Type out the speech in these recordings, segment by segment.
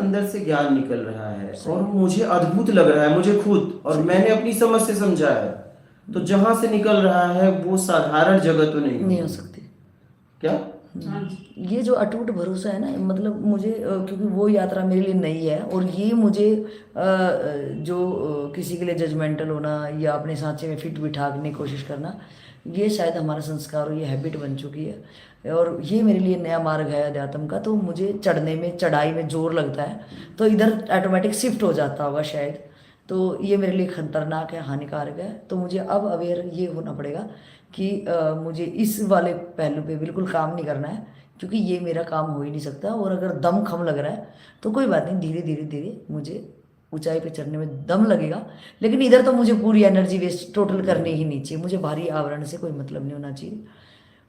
अंदर से ज्ञान निकल रहा है और मुझे अद्भुत लग रहा है मुझे खुद, और मैंने अपनी समझ से समझा है। तो जहां से निकल रहा है वो साधारण जगह तो नहीं नहीं हो होगी। सकती। क्या? ये जो अटूट भरोसा है ना, मतलब मुझे क्योंकि वो यात्रा मेरे लिए नई है, और ये मुझे जो किसी के लिए जजमेंटल होना या अपने सांचे में फिट बिठाने की कोशिश करना, ये शायद हमारा संस्कार और ये हैबिट बन चुकी है, और ये मेरे लिए नया मार्ग है अध्यात्म का। तो मुझे चढ़ने में, चढ़ाई में जोर लगता है, तो इधर ऑटोमेटिक शिफ्ट हो जाता होगा शायद। तो ये मेरे लिए खतरनाक है, हानिकारक है। तो मुझे अब अवेयर ये होना पड़ेगा कि मुझे इस वाले पहलू पे बिल्कुल काम नहीं करना है, क्योंकि ये मेरा काम हो ही नहीं सकता। और अगर दम खम लग रहा है तो कोई बात नहीं, धीरे धीरे धीरे मुझे ऊंचाई पे चढ़ने में दम लगेगा। लेकिन इधर तो मुझे पूरी एनर्जी वेस्ट टोटल करनी ही नहीं चाहिए। मुझे भारी आवरण से कोई मतलब नहीं होना चाहिए,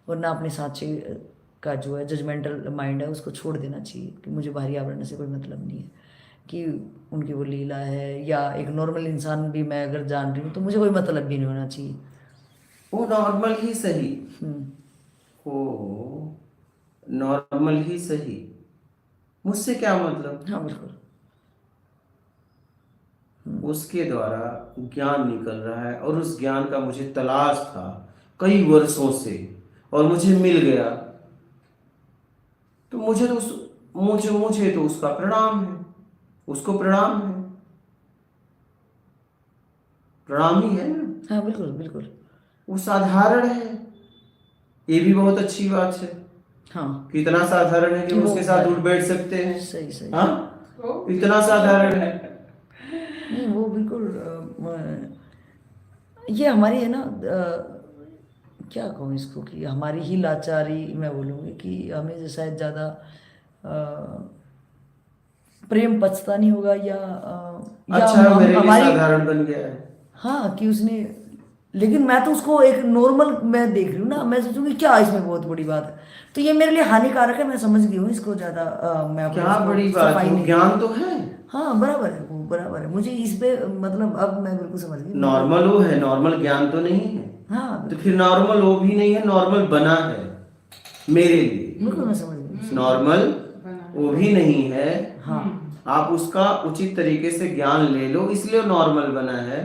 और ना अपने साथी का जो है जजमेंटल माइंड है उसको छोड़ देना चाहिए कि मुझे भारी आवरण से कोई मतलब नहीं है, कि उनकी वो लीला है, या एक नॉर्मल इंसान भी मैं अगर जान रही हूँ तो मुझे कोई मतलब भी नहीं होना चाहिए। वो नॉर्मल ही सही हम्म। हो, नॉर्मल ही सही, मुझसे क्या मतलब। हाँ बिल्कुल। उसके द्वारा ज्ञान निकल रहा है और उस ज्ञान का मुझे तलाश था कई वर्षों से, और मुझे मिल गया। तो मुझे तो मुझे तो उसका प्रणाम है, उसको प्रणाम है, प्रणाम ही है ना। हाँ बिल्कुल बिल्कुल। वो साधारण है, ये भी बहुत अच्छी बात है। हाँ कितना साधारण है कि कि हम वो उसके साथ उठ बैठ सकते हैं। सही सही। हाँ, इतना साधारण है। नहीं वो बिल्कुल ये हमारी है ना, क्या कहूँ इसको, कि हमारी ही लाचारी मैं बोलूँगी, कि हमें जो शायद ज़्यादा प्रेम पचता नहीं होगा, या अच्छा, मेरे लिए हमारी। साधारण बन गया है। हाँ कि उसने, लेकिन मैं तो उसको एक नॉर्मल मैं देख रही हूँ ना, मैं सोचूंगी क्या इसमें बहुत बड़ी बात है। तो ये मेरे लिए हानिकारक है, मैं समझ गई हूँ इसको ज़्यादा, मैं अपने क्या उसको बड़ी बात सफाई है, वो नहीं। ज्ञान तो है। हाँ बराबर है, वो बराबर है, मुझे इस पे मतलब अब मैं बिल्कुल समझ गई मुझे। नॉर्मल वो है, नॉर्मल ज्ञान तो नहीं है। हाँ तो बिल्कुल फिर नॉर्मल वो भी नहीं है, नॉर्मल बना है मेरे लिए। बिल्कुल, मैं समझ गई। नॉर्मल वो भी नहीं है। हाँ आप उसका उचित तरीके से ज्ञान ले लो, इसलिए नॉर्मल बना है।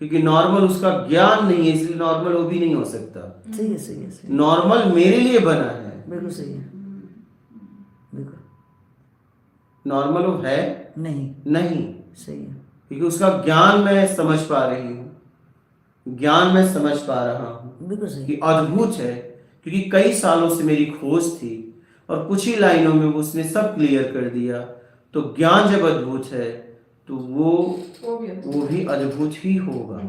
क्योंकि नॉर्मल उसका ज्ञान नहीं है, इसलिए नॉर्मल वो भी नहीं हो सकता। सही है सही है सही है। नॉर्मल मेरे लिए बना है, बिल्कुल सही है बिल्कुल। नॉर्मल वो है नहीं नहीं। सही है। क्योंकि उसका ज्ञान मैं समझ पा रही हूँ, ज्ञान मैं समझ पा रहा हूँ बिल्कुल सही। कि अद्भुत है। क्योंकि कई सालों से मेरी खोज थी और कुछ ही लाइनों में उसने सब क्लियर कर दिया। तो ज्ञान जब अद्भुत है तो वो भी अद्भुत ही होगा।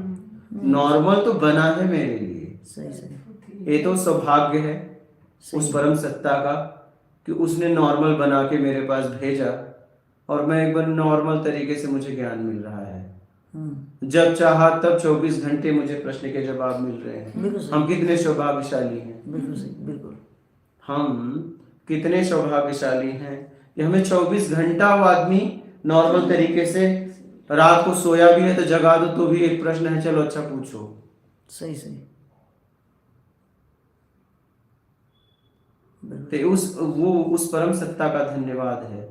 नॉर्मल तो बना है मेरे लिए। सही सही ये तो सौभाग्य है उस सही। परम सत्ता का कि उसने नॉर्मल बना के मेरे पास भेजा, और मैं एक बार नॉर्मल तरीके से मुझे ज्ञान मिल रहा है। जब चाहा तब 24 घंटे मुझे प्रश्न के जवाब मिल रहे हैं। बिल्कुल सही। हम कितने सौभाग्यशाली हैं, बिल्कुल सही बिल्कुल। हम कितने सौभाग्यशाली हैं कि हमें 24 घंटा वो आदमी नॉर्मल तरीके से, रात को सोया भी है तो जगा दो तो भी एक प्रश्न है, चलो अच्छा पूछो। सही सही तो उस परम सत्ता का धन्यवाद है।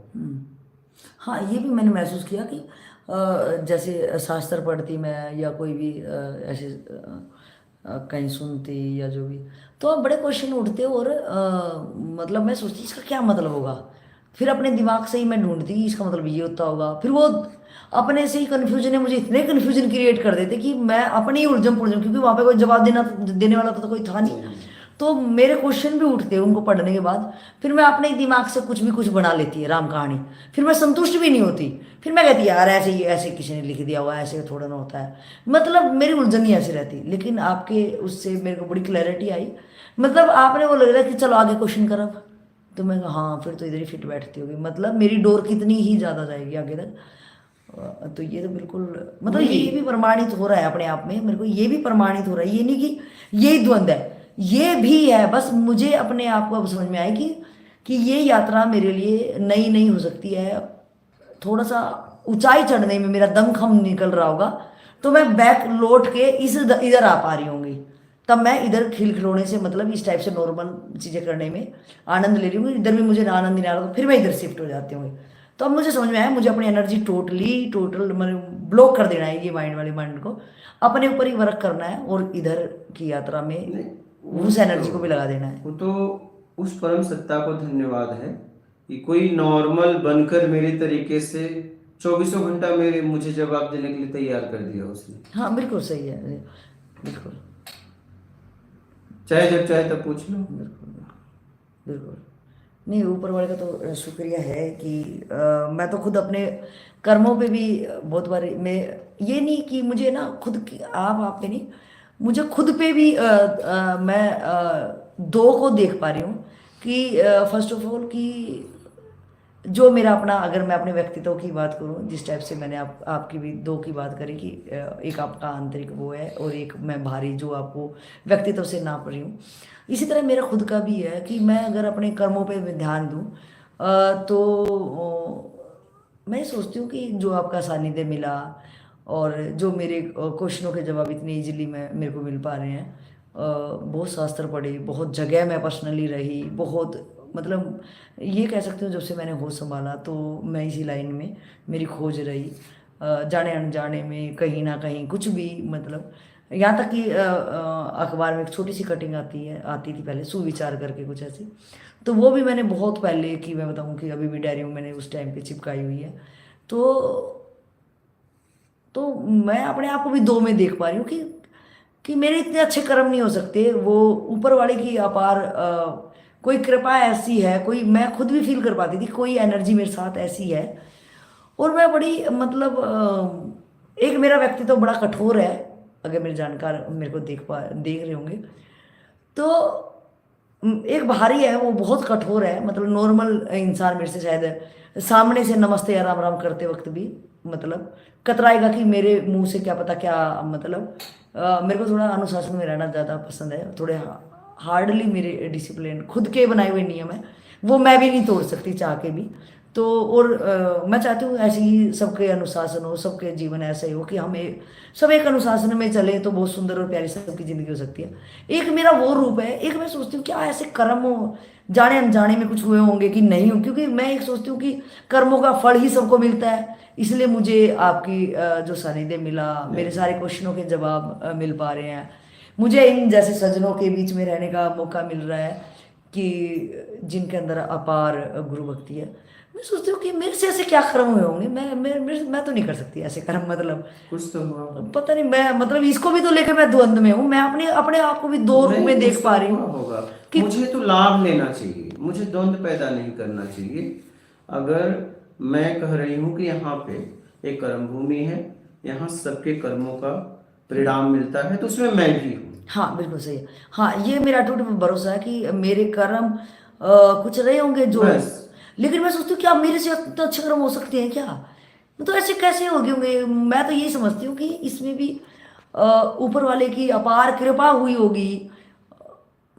हाँ ये भी मैंने महसूस किया कि जैसे शास्त्र पढ़ती मैं, या कोई भी ऐसे कहीं सुनती या जो भी, तो अब बड़े क्वेश्चन उठते, और मतलब मैं सोचती इसका क्या मतलब होगा। फिर अपने दिमाग से ही मैं ढूंढती इसका मतलब ये होता होगा, फिर वो अपने से ही कन्फ्यूजन है, मुझे इतने कन्फ्यूजन क्रिएट कर देते कि मैं अपने ही उलझन पुलझन, क्योंकि वहाँ पे कोई जवाब देने वाला तो कोई था नहीं। तो मेरे क्वेश्चन भी उठते उनको पढ़ने के बाद, फिर मैं अपने दिमाग से कुछ भी कुछ बना लेती है राम कहानी। फिर मैं संतुष्ट भी नहीं होती, फिर मैं कहती यार ऐसे ही, ऐसे किसी ने लिख दिया हुआ, ऐसे थोड़ा ना होता है। मतलब मेरी उलझन ही ऐसी रहती। लेकिन आपके उससे मेरे को बड़ी क्लैरिटी आई, मतलब आपने वो लग रहा है कि चलो आगे क्वेश्चन कर अब। तो मैं कहा, हाँ फिर तो इधर ही फिट बैठती होगी, मतलब मेरी डोर कितनी ही ज़्यादा जाएगी आगे तक। तो ये तो बिल्कुल, मतलब ये भी प्रमाणित हो रहा है अपने आप में, मेरे को ये भी प्रमाणित हो रहा है, ये नहीं कि यही द्वंद है, ये भी है। बस मुझे अपने आप को अब समझ में आया कि ये यात्रा मेरे लिए नई नहीं हो सकती है। थोड़ा सा ऊंचाई चढ़ने में मेरा दम खम निकल रहा होगा, तो मैं बैक लौट के इधर आ पा रही होंगी। तब मैं इधर खिलखिलौने से, मतलब इस टाइप से नॉर्मल चीज़ें करने में आनंद ले रही हूँ, इधर भी मुझे आनंद नहीं आ रहा, तो फिर मैं इधर शिफ्ट हो जाती हूँ। तो तो अब मुझे समझ में आया, मुझे अपनी एनर्जी टोटल मतलब ब्लॉक कर देना है, ये माइंड वाले माइंड को अपने ऊपर ही वर्क करना है और इधर की यात्रा में नहीं उस एनर्जी तो को भी लगा देना है। वो तो उस परम सत्ता को धन्यवाद है कि कोई नॉर्मल बनकर मेरे तरीके से चौबीसों घंटा मेरे मुझे जवाब देने के लिए तैयार कर दिया उसने। हाँ बिल्कुल सही है, बिल्कुल चाहे जब चाहे तब पूछ लो। बिल्कुल बिल्कुल। नहीं, ऊपर वाले का तो शुक्रिया है कि मैं तो खुद अपने कर्मों पे भी बहुत बार मैं, ये नहीं कि मुझे ना खुद की आप पे नहीं, मुझे खुद पे भी मैं दो को देख पा रही हूँ कि फर्स्ट ऑफ ऑल कि जो मेरा अपना, अगर मैं अपने व्यक्तित्व की बात करूं, जिस टाइप से मैंने आपकी भी दो की बात करी कि एक आपका आंतरिक वो है और एक मैं बाहरी जो आपको व्यक्तित्व से नाप रही हूँ, इसी तरह मेरा खुद का भी है कि मैं अगर अपने कर्मों पे ध्यान दूं तो मैं ये सोचती हूँ कि जो आपका सानिध्य मिला और जो मेरे क्वेश्चनों के जवाब इतने इजीली मेरे को मिल पा रहे हैं, बहुत शास्त्र पढ़े, बहुत जगह मैं पर्सनली रही, बहुत मतलब ये कह सकती हूँ जब से मैंने होश संभाला तो मैं इसी लाइन में मेरी खोज रही, जाने अनजाने में कहीं ना कहीं कुछ भी मतलब, यहाँ तक कि अखबार में एक छोटी सी कटिंग आती थी पहले सुविचार करके कुछ ऐसी, तो वो भी मैंने बहुत पहले की, मैं बताऊँ कि अभी भी डायरी में मैंने उस टाइम पे चिपकाई हुई है। तो मैं अपने आप को भी दो में देख पा रही हूँ कि मेरे इतने अच्छे कर्म नहीं हो सकते, वो ऊपर वाले की अपार कोई कृपा ऐसी है, कोई मैं खुद भी फील कर पाती थी कोई एनर्जी मेरे साथ ऐसी है। और मैं बड़ी मतलब एक मेरा व्यक्तित्व बड़ा कठोर है, अगर मेरे जानकार मेरे को देख रहे होंगे तो एक बाहरी है वो बहुत कठोर है, मतलब नॉर्मल इंसान मेरे से शायद सामने से नमस्ते या राम राम करते वक्त भी मतलब कतराएगा कि मेरे मुंह से क्या पता क्या मतलब, मेरे को थोड़ा अनुशासन में रहना ज़्यादा पसंद है, थोड़े हार्डली मेरे डिसिप्लिन खुद के बनाए हुए नियम है, वो मैं भी नहीं तोड़ सकती चाह के भी। तो और मैं चाहती हूँ ऐसे ही सबके अनुशासन हो, सबके जीवन ऐसे ही हो कि हमें सब एक अनुशासन में चले तो बहुत सुंदर और प्यारी सबकी जिंदगी हो सकती है। एक मेरा वो रूप है, एक मैं सोचती हूँ क्या ऐसे कर्म हो जाने अनजाने में कुछ हुए होंगे कि नहीं हो, क्योंकि मैं एक सोचती हूँ कि कर्मों का फल ही सबको मिलता है, इसलिए मुझे आपकी जो सानिध्य मिला, मेरे सारे क्वेश्चनों के जवाब मिल पा रहे हैं, मुझे इन जैसे सज्जनों के बीच में रहने का मौका मिल रहा है कि जिनके अंदर अपार गुरु भक्ति है। मैं सोचती हूँ कि मेरे से ऐसे क्या कर्म हुए होंगे, मैं तो नहीं कर सकती ऐसे कर्म, मतलब कुछ तो हुआ होगा। पता नहीं, मैं मतलब इसको भी तो लेकर मैं द्वंद में हूँ, मैं अपने अपने आप को भी दो रूप नहीं में कुछ देख तो पा रही हुआ हूँ होगा। कि मुझे तो लाभ लेना चाहिए, मुझे द्वंद्व पैदा नहीं करना चाहिए। अगर मैं कह रही हूँ कि यहाँ पे एक कर्म भूमि है, यहाँ सबके कर्मों का परिणाम मिलता है, तो उसमें मैं भी हूँ। हाँ बिल्कुल सही है, हाँ ये मेरा अटूट भरोसा है कि मेरे कर्म कुछ रहे होंगे जो, बस लेकिन मैं सोचती हूँ क्या मेरे से तो अच्छे कर्म हो सकते हैं क्या, तो ऐसे कैसे हो गए होंगे, मैं तो यही समझती हूँ कि इसमें भी ऊपर वाले की अपार कृपा हुई होगी,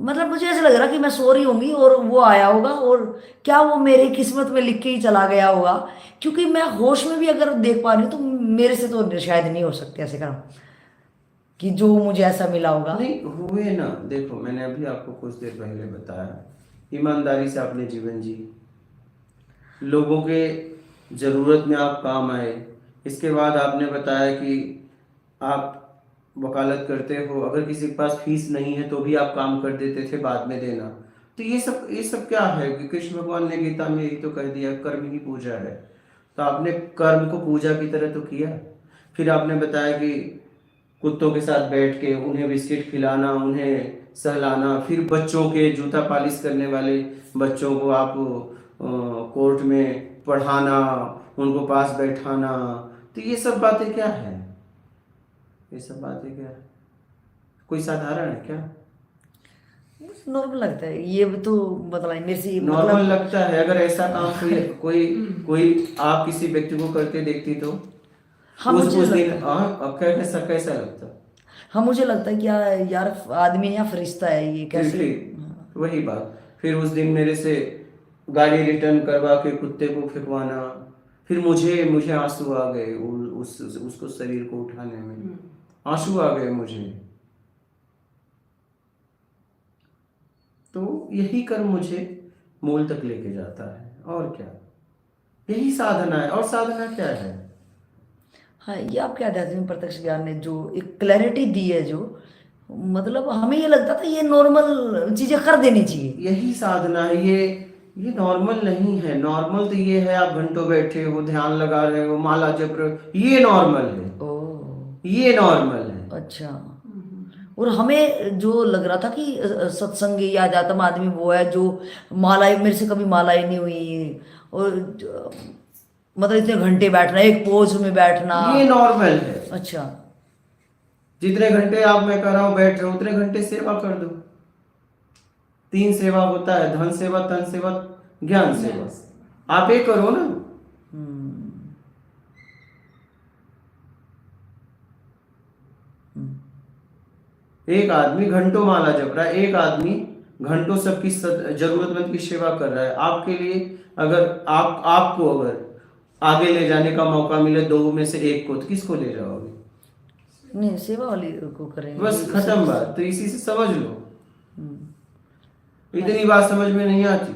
मतलब मुझे ऐसा लग रहा कि मैं सो रही होंगी और वो आया होगा और क्या वो मेरे किस्मत में लिख के ही चला गया होगा, क्योंकि मैं होश में भी अगर देख पा रही हूँ तो मेरे से तो शायद नहीं हो सकते ऐसे कर्म कि जो मुझे ऐसा मिला होगा। नहीं हुए ना, देखो मैंने अभी आपको कुछ देर पहले बताया, ईमानदारी से आपने जीवन जी, लोगों के ज़रूरत में आप काम आए। इसके बाद आपने बताया कि आप वकालत करते हो, अगर किसी के पास फीस नहीं है तो भी आप काम कर देते थे बाद में देना। तो ये सब क्या है कि कृष्ण भगवान ने गीता में यही तो कह दिया, कर्म ही पूजा है। तो आपने कर्म को पूजा की तरह तो किया। फिर आपने बताया कि कुत्तों के साथ बैठ के उन्हें बिस्किट खिलाना, उन्हें सहलाना, फिर बच्चों के जूता पालिश करने वाले बच्चों को आप कोर्ट में पढ़ाना, उनको पास बैठाना। तो ये सब बातें क्या है? ये सब बातें क्या है? कोई साधारण है क्या? नॉर्मल लगता है ये भी तो, मतलब मेरे से नॉर्मल मतलब लगता है? अगर ऐसा काम कोई कोई कोई आप किसी व्यक्ति को करते देखती तो हाँ उस मुझे उस दिन लगता है, कैसा कैसा लगता? हाँ मुझे लगता है कि यार आदमी है या फरिश्ता है ये कैसे। फिर वही बात, फिर उस दिन मेरे से गाड़ी रिटर्न करवा के कुत्ते को फेंकवाना, फिर मुझे मुझे आंसू आ गए उसको शरीर को उठाने में, आंसू आ गए मुझे। तो यही कर्म मुझे मूल तक लेके जाता है, और क्या। यही साधना है। और साधना क्या है? हाँ, ये आपके आध्यात्मिक प्रत्यक्ष ज्ञान ने जो एक क्लैरिटी दी है, जो मतलब हमें ये लगता था ये नॉर्मल चीजें कर देनी चाहिए। यही साधना है। ये नॉर्मल नहीं है। नॉर्मल तो ये है आप घंटों बैठे हो, ध्यान लगा रहे हो, माला जप रहे हो, ये नॉर्मल है। ओ, ये नॉर्मल है। अच्छा। और हमें जो लग रहा था कि सत्संगी या अध्यात्म आदमी वो है जो मालाएं, मेरे से कभी मालाएं नहीं हुई, और मतलब इतने घंटे बैठना, एक पोज में बैठना। ये नॉर्मल है। अच्छा। जितने घंटे आप मैं कर रहा हूं बैठ रहे हो, उतने घंटे सेवा कर दो। 3 सेवा होता है, धन सेवा, तन सेवा, ज्ञान सेवा। आप एक करो ना। हम्म। एक आदमी घंटों माला जप रहा है, एक आदमी घंटों सबकी जरूरतमंद की सेवा कर रहा है। आपके लिए अगर आपको अगर आगे ले जाने का मौका मिले 2 में से 1 को, तो किसको ले जाओगे? नहीं, सेवा वाली को करेंगे। बस खत्म बात। तो इसी से समझ लो। हम्म। इतनी बात समझ में नहीं आती।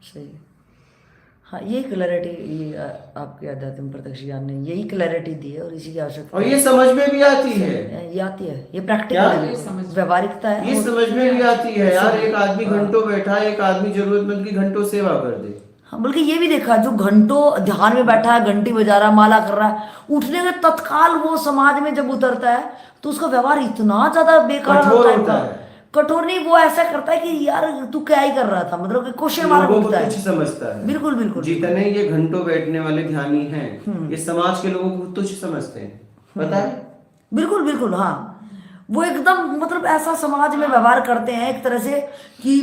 सही। हाँ, ये क्लैरिटी, ये आपके आध्यात्मिक प्रत्यक्ष ज्ञान ने यही क्लैरिटी दी है, और इसी की आवश्यकता और ये समझ में भी आती है। ये आती है, ये प्रैक्टिकल है, व्यवहारिकता है। ये समझ में भी आती है यार। एक आदमी घंटों बैठा है, एक आदमी जरूरतमंद की घंटों सेवा कर दे। हाँ, बल्कि ये भी देखा, जो घंटों ध्यान में बैठा है, घंटी बजा रहा, माला कर रहा है, उठने के तत्काल वो समाज में जब उतरता है तो उसका व्यवहार इतना ज्यादा बेकार कठोर टाइप होता का। है। कठोर नहीं, वो ऐसा करता है कि यार तू क्या ही कर रहा था, मतलब कि क्वेश्चन मार्क लोगों को उठता है। तुच्छ समझता है। बिल्कुल बिल्कुल। जितने ये घंटों बैठने वाले ध्यानी हैं, ये समाज के लोगों को तुच्छ समझते हैं, पता है? बिल्कुल बिल्कुल। हाँ, वो एकदम मतलब ऐसा समाज में व्यवहार करते हैं एक तरह से कि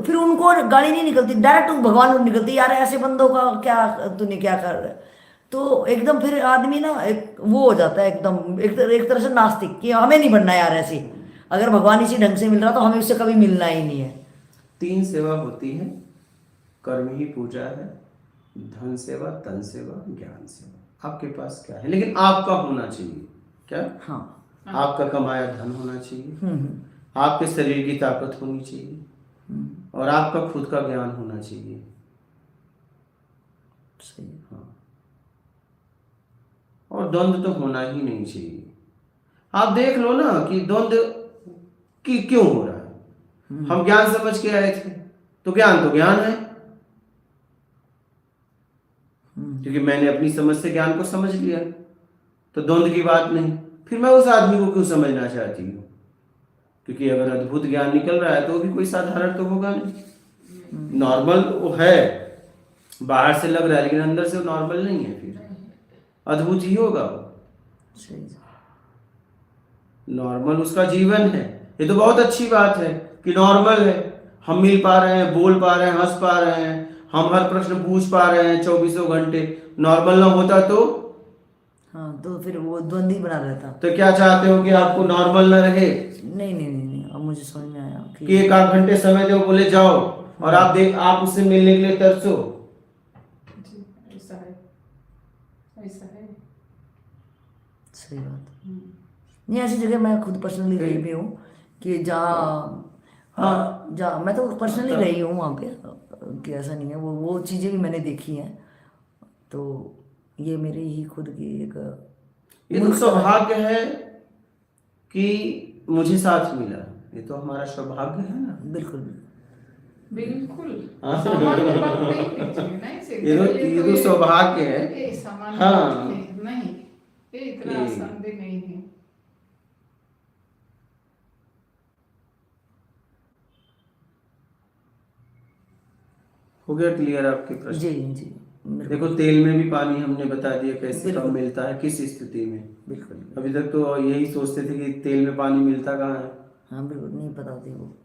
फिर उनको गाली नहीं निकलती, डायरेक्ट भगवान को निकलती, यार ऐसे बंदों का क्या, तूने क्या कर रहा है। तो एकदम फिर आदमी ना एक वो हो जाता है एकदम, एक तरह से नास्तिक, कि हमें नहीं बनना यार ऐसे, अगर भगवान इसी ढंग से मिल रहा तो हमें उससे कभी मिलना ही नहीं है। 3 सेवा होती है। कर्म ही पूजा है, धन सेवा, तन सेवा, ज्ञान सेवा। आपके पास क्या है? लेकिन आपका होना चाहिए क्या? हाँ। आपका कमाया धन होना चाहिए, आपके शरीर की ताकत होनी चाहिए, और आपका खुद का ज्ञान होना चाहिए। सही। हाँ। और द्वंद्व तो होना ही नहीं चाहिए। आप देख लो ना कि द्वंद्व की क्यों हो रहा है। हम ज्ञान समझ के आए थे, तो ज्ञान है, क्योंकि मैंने अपनी समझ से ज्ञान को समझ लिया, तो द्वंद्व की बात नहीं। फिर मैं उस आदमी को क्यों समझना चाहती हूँ? क्योंकि अगर अद्भुत ज्ञान निकल रहा है तो भी कोई साधारण तो होगा नहीं। नॉर्मल वो है, बाहर से लग रहा है, लेकिन अंदर से नॉर्मल नहीं है, फिर अद्भुत ही होगा वो। नॉर्मल उसका जीवन है। ये तो बहुत अच्छी बात है कि नॉर्मल है, हम मिल पा रहे हैं, बोल पा रहे हैं, हंस पा रहे हैं, हम हर प्रश्न पूछ पा रहे हैं 24 घंटे। नॉर्मल ना होता तो हाँ, तो फिर वो द्वंद्वी बना रहता। तो क्या चाहते हो कि आपको नॉर्मल ना रहे? नहीं नहीं नहीं नहीं, अब मुझे समझ में आया कि 1 घंटे समय दो, बोले जाओ, और आप उससे मिलने के लिए तरसो। ऐसा है, ऐसा है। सही बात। नहीं, ऐसी जगह मैं खुद पर्सनली रही भी हूँ कि जहाँ मैं तो पर्सनली रही हूँ वहाँ पे, कि ऐसा नहीं है, वो चीज़ें भी मैंने देखी हैं। तो ये मेरी ही खुद की एक ये तो सौभाग्य है कि मुझे साथ मिला। ये तो हमारा सौभाग्य है ना। बिल्कुल बिल्कुल। ये तो सौभाग्य है। हाँ, नहीं, ये इतना आसान भी नहीं है। हो गया क्लियर आपके प्रश्न? जी जी। देखो, तेल में भी पानी हमने बता दिया कैसे कब मिलता है, किस स्थिति में। बिल्कुल। अभी तक तो यही सोचते थे कि तेल में पानी मिलता कहाँ है। हाँ, बिल्कुल नहीं पता थी वो।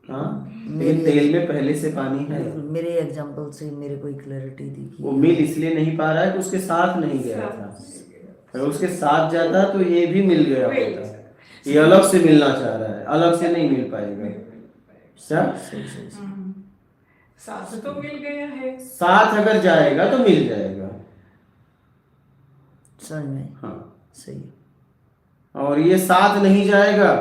हाँ, लेकिन तेल में पहले से पानी है। मेरे एग्जाम्पल से मेरे को क्लैरिटी दी कि वो मिल इसलिए नहीं पा रहा है कि उसके साथ नहीं गया था। अगर उसके साथ जाता तो ये भी मिल गया होता। ये अलग से मिलना चाह रहा है, अलग से नहीं मिल पाएगा। साथ तो मिल गया है, साथ अगर जाएगा तो मिल जाएगा। समझ में। हाँ, सही। और ये साथ नहीं जाएगा,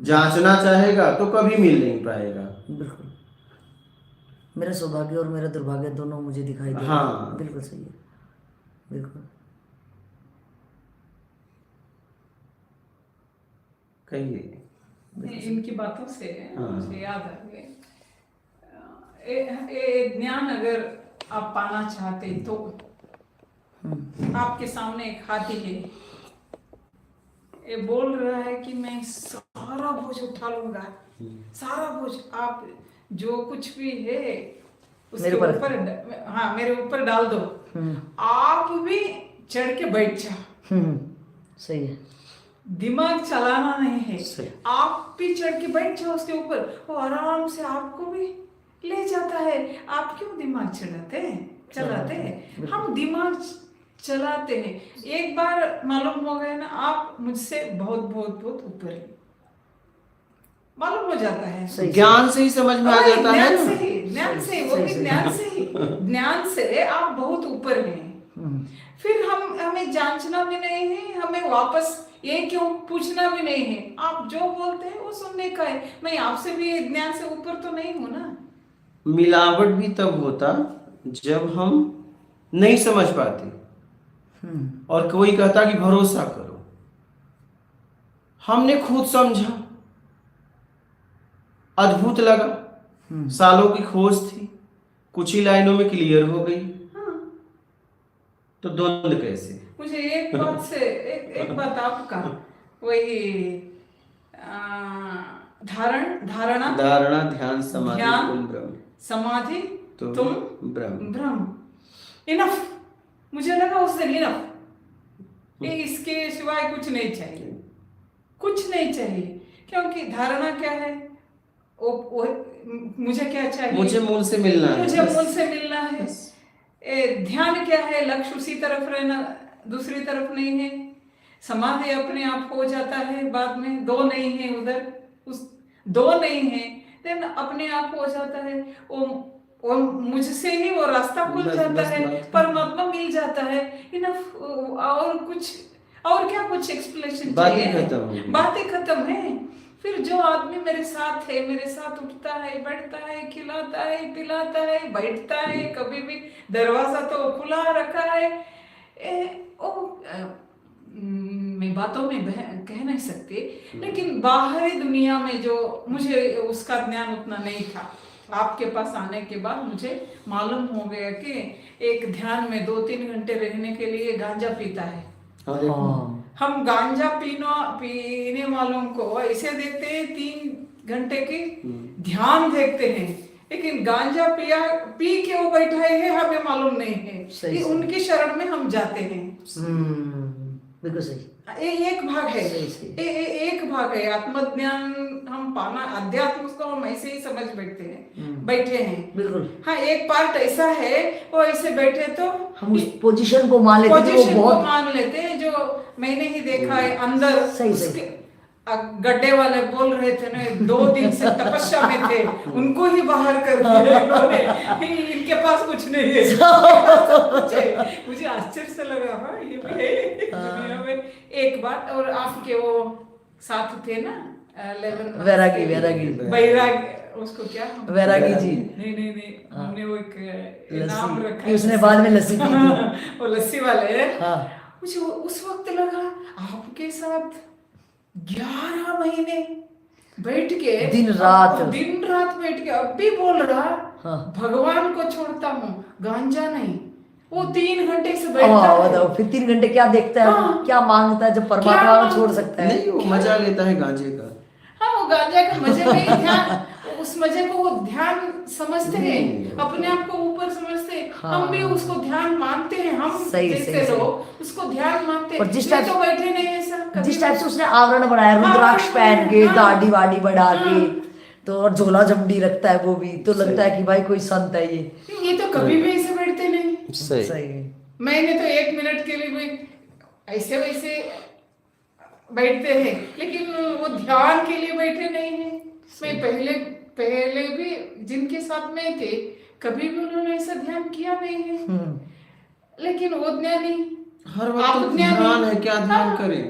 जांचना चाहेगा तो कभी मिल नहीं पाएगा। बिल्कुल, मेरा सौभाग्य और मेरा दुर्भाग्य दोनों मुझे दिखाई दे रहे हैं। हाँ। बिल्कुल सही है, बिल्कुल। कहिए। इनकी बातों से हाँ। मुझे याद आ गए, ये ज्ञान अगर आप पाना चाहते तो आपके सामने एक हाथी है, ये बोल रहा है कि मैं सारा बोझ उठा लूंगा, सारा बोझ आप जो कुछ भी है उसके मेरे ऊपर। ऊपर, हाँ मेरे ऊपर डाल दो, आप भी चढ़ के बैठ जाओ। सही है, दिमाग चलाना नहीं है, सही। आप भी चढ़ के बैठ जाओ उसके ऊपर, वो आराम से आपको भी ले जाता है। आप क्यों दिमाग चलाते हैं? हम दिमाग चलाते हैं। एक बार मालूम हो गया ना, आप मुझसे बहुत बहुत बहुत ऊपर है, मालूम हो जाता है। ज्ञान से ही समझ में आ जाता है ज्ञान ना। से ही, ज्ञान से, वो भी ज्ञान से ही, ज्ञान से आप बहुत ऊपर हैं। फिर हमें जांचना भी नहीं है, हमें वापस ये क्यों पूछना भी नहीं है। आप जो बोलते हैं वो सुनने का है। मैं आपसे भी ज्ञान से ऊपर तो नहीं हूं ना। मिलावट भी तब होता जब हम नहीं समझ पाते और कोई कहता कि भरोसा करो। हमने खुद समझा, अद्भुत लगा, सालों की खोज थी, कुछ ही लाइनों में क्लियर हो गई। हाँ। तो द्वंद कैसे? मुझे एक बात से एक बात आपका, वही धारणा ध्यान समाधि ध्यान, तुम ब्रह्म, समाधि तुम ब्रह्म। ब्रह्म। इनफ, मुझे लगा उस दिन इनफ, इसके सिवाय कुछ नहीं चाहिए, कुछ नहीं चाहिए। क्योंकि धारणा क्या है, वो मुझे क्या चाहिए, मुझे मूल से मिलना है, मुझे मूल से मिलना है। ध्यान क्या है, लक्ष्य उसी तरफ रहना, दूसरी तरफ नहीं है। समाधि अपने आप हो जाता है बाद में, दो नहीं है उधर, उस दो नहीं है, देन अपने आप हो जाता है। वो मुझसे ही वो रास्ता खुल जाता है, परमात्मा मिल जाता है। इनफ, और कुछ, और क्या कुछ एक्सप्लेनेशन चाहिए? बातें खत्म है। फिर जो आदमी मेरे साथ है, मेरे साथ उठता है, बैठता है, खिलाता है, पिलाता है, बैठता है, कभी भी दरवाजा तो खुला रखा है। मैं बातों में कह नहीं सकती, लेकिन बाहरी दुनिया में जो मुझे उसका ज्ञान उतना नहीं था। आपके पास आने के बाद मुझे मालूम हो गया कि एक ध्यान में 2-3 घंटे रहने के लिए गांजा पीता है। हम गांजा पीने वालों को ऐसे देखते हैं 3 घंटे की ध्यान देखते हैं, लेकिन गांजा पी के वो बैठे हैं हमें मालूम नहीं है कि उनकी शरण में हम जाते हैं। बिल्कुल सही। एक भाग है, एक भाग है आत्मज्ञान हम पाना, अध्यात्म को हम ऐसे ही समझ बैठे हैं बिल्कुल। हाँ, एक पार्ट ऐसा है, वो ऐसे बैठे तो हम उस पोजीशन को मान लेते हैं, पोजीशन को मान लेते हैं। जो मैंने ही देखा है अंदर, सही। गड्ढे वाले बोल रहे थे ना, 2 दिन से तपस्या में थे, उनको ही बाहर कर दिया इन्होंने, इनके पास कुछ नहीं है। मुझे आश्चर्य से लगा, हाँ ये भी है दुनिया में। एक बात और, आपके वो साथ थे ना वैरागी, उसको क्या वैरागी जी, नहीं हमने वो एक नाम रखा, उसने बाद में लस्सी पी वो लस्सी वाले। मुझे उस वक्त लगा आपके साथ 11 महीने बैठ के, दिन रात बैठ के, अब भी बोल रहा भगवान को छोड़ता हूँ, गांजा नहीं। वो 3 घंटे से बैठता है। फिर 3 घंटे क्या देखता है, क्या मांगता है जब परमात्मा को छोड़ सकता है? नहीं, वो मजा लेता है गांजे का। हाँ, वो गांजा का मजे में ध्यान, उस मजे को वो ध्यान समझते हैं, अपने आप को ऊपर समझते हैं। हम भी उसको ध्यान मानते हैं, हम जैसे लोग उसको ध्यान मानते हैं। जिस टाइप तो बैठे नहीं ऐसा, जिस टाइप से उसने आवरण बनाया, रुद्राक्ष पहन के, दाढ़ी वाड़ी बढ़ा के, तो और झोला झमडी रखता है, वो भी तो लगता है कि भाई कोई संत है ये तो कभी भी ऐसे बैठते नहीं। सही। मैंने तो 1 मिनट के लिए भी ऐसे वैसे बैठते हैं, लेकिन वो ध्यान के लिए बैठे नहीं है। मैं पहले भी जिनके साथ में थे, कभी भी उन्होंने ऐसा ध्यान किया नहीं है। लेकिन वो ज्ञानी, हर वक्त ध्यान है, क्या ध्यान करें?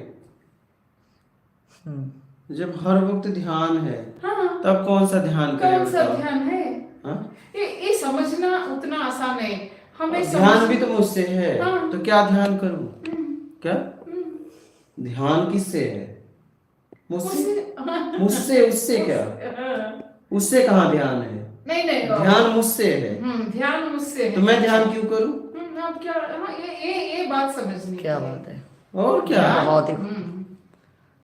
जब हर वक्त ध्यान है हाँ तब कौन सा ध्यान करें कौन सा बताओ? ध्यान है? हाँ? ये समझना उतना आसान है हमें। ध्यान भी तो मुझसे है, हाँ। तो क्या ध्यान करूं? क्या ध्यान किससे है? मुझसे? मुझसे उससे क्या? उससे कहाँ ध्यान है? नहीं नहीं ध्यान मुझसे है, ध्यान मुझसे तो है। मैं ध्यान क्यों करूं? आप क्या, हाँ ये बात समझनी क्या है। बात है, और क्या? बहुत ही हम्म,